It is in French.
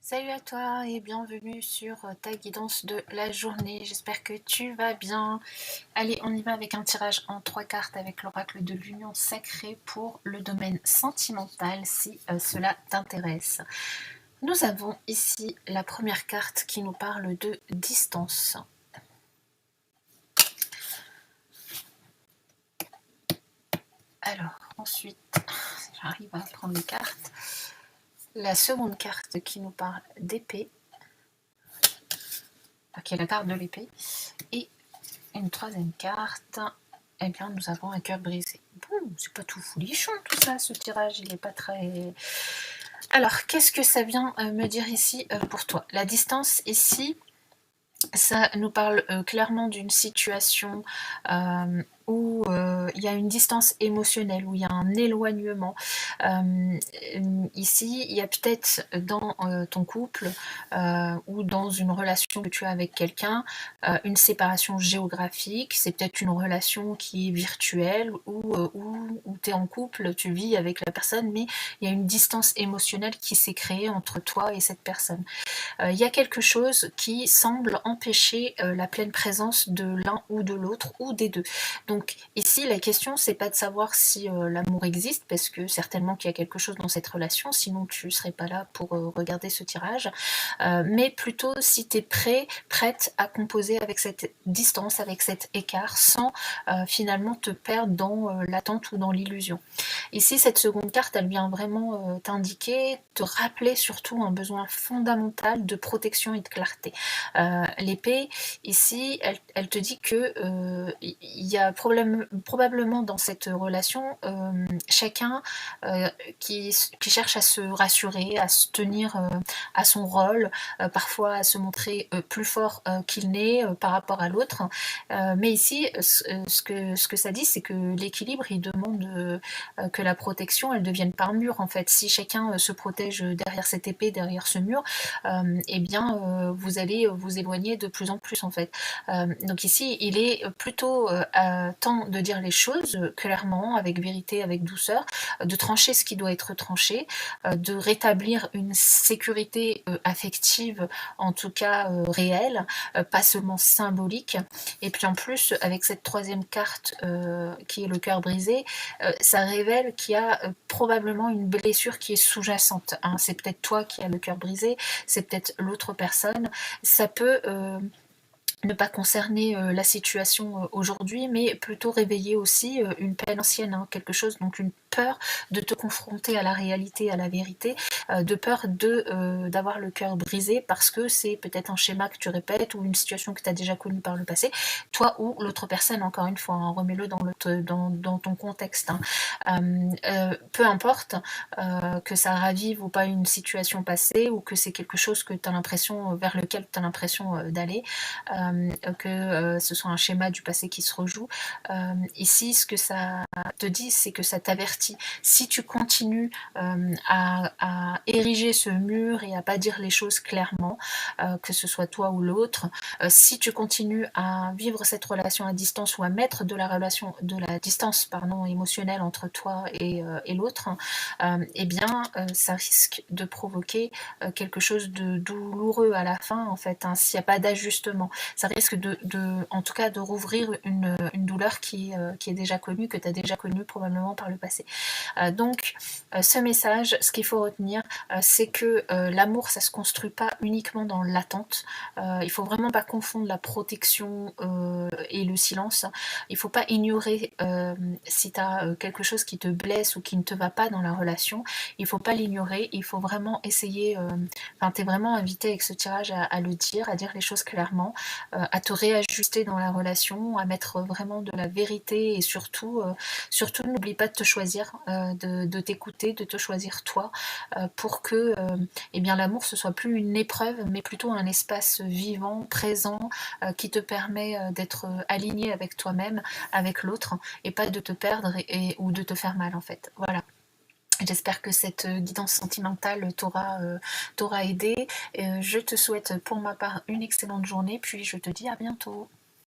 Salut à toi et bienvenue sur ta guidance de la journée. J'espère que tu vas bien. Allez, on y va avec un tirage en 3 cartes avec l'oracle de l'union sacrée pour le domaine sentimental si cela t'intéresse. Nous avons ici la première carte qui nous parle de distance. Alors, ensuite, j'arrive à prendre les cartes. La seconde carte qui nous parle d'épée, qui est la carte de l'épée, et une troisième carte, eh bien nous avons un cœur brisé. Bon, c'est pas tout folichon tout ça, ce tirage, il est pas très... Alors, qu'est-ce que ça vient me dire ici pour toi? La distance ici, ça nous parle clairement d'une situation où il y a une distance émotionnelle, où il y a un éloignement. Euh, Ici, il y a peut-être dans ton couple ou dans une relation que tu as avec quelqu'un, une séparation géographique, c'est peut-être une relation qui est virtuelle ou tu es en couple, tu vis avec la personne, mais il y a une distance émotionnelle qui s'est créée entre toi et cette personne. Il y a quelque chose qui semble empêcher la pleine présence de l'un ou de l'autre ou des deux. Donc ici, la question, c'est pas de savoir si l'amour existe, parce que certainement qu'il y a quelque chose dans cette relation, sinon tu serais pas là pour regarder ce tirage, mais plutôt si tu es prête à composer avec cette distance, avec cet écart, sans finalement te perdre dans l'attente ou dans l'illusion. Ici, cette seconde carte, elle vient vraiment t'indiquer, te rappeler surtout un besoin fondamental de protection et de clarté. L'épée, ici, elle te dit que il y a probablement dans cette relation chacun qui cherche à se rassurer, à se tenir à son rôle, parfois à se montrer plus fort qu'il n'est par rapport à l'autre. Mais ici, ce que ça dit, c'est que l'équilibre, il demande que la protection, elle devienne par mur, en fait. Si chacun se protège derrière cette épée, derrière ce mur, eh bien, vous allez vous éloigner de plus en plus, en fait. Donc ici, il est plutôt temps de dire les choses clairement, avec vérité, avec douceur, de trancher ce qui doit être tranché, de rétablir une sécurité affective, en tout cas réelle, pas seulement symbolique. Et puis en plus, avec cette troisième carte qui est le cœur brisé, ça révèle qu'il y a probablement une blessure qui est sous-jacente, hein. C'est peut-être toi qui as le cœur brisé, c'est peut-être l'autre personne. Ça peut ne pas concerner la situation aujourd'hui, mais plutôt réveiller aussi une peine ancienne, hein, quelque chose, donc une peur de te confronter à la réalité, à la vérité, de peur d'avoir le cœur brisé parce que c'est peut-être un schéma que tu répètes ou une situation que tu as déjà connue par le passé, toi ou l'autre personne, encore une fois, hein, remets-le dans ton contexte. Hein. Peu importe que ça ravive ou pas une situation passée ou que c'est quelque chose que tu as l'impression, vers lequel tu as l'impression d'aller, que ce soit un schéma du passé qui se rejoue. Ici, ce que ça te dit, c'est que ça t'avertit. Si tu continues à ériger ce mur et à pas dire les choses clairement, que ce soit toi ou l'autre, si tu continues à vivre cette relation à distance ou à mettre de la distance émotionnelle entre toi et l'autre, eh bien, ça risque de provoquer quelque chose de douloureux à la fin, en fait, hein, s'il n'y a pas d'ajustement. Ça risque en tout cas, de rouvrir une douleur qui est déjà connue, que tu as déjà connue probablement par le passé. Donc, ce message, ce qu'il faut retenir, c'est que l'amour, ça se construit pas uniquement dans l'attente. Il faut vraiment pas confondre la protection et le silence. Il faut pas ignorer si tu as quelque chose qui te blesse ou qui ne te va pas dans la relation. Il faut pas l'ignorer. Il faut vraiment essayer. Enfin, t'es vraiment invité avec ce tirage à le dire, à dire les choses clairement, à te réajuster dans la relation, à mettre vraiment de la vérité et surtout n'oublie pas de te choisir, de t'écouter, de te choisir toi, pour que eh bien l'amour ce soit plus une épreuve, mais plutôt un espace vivant, présent, qui te permet d'être aligné avec toi-même, avec l'autre, et pas de te perdre ou de te faire mal en fait. Voilà. J'espère que cette guidance sentimentale t'aura aidé. Je te souhaite pour ma part une excellente journée, puis je te dis à bientôt.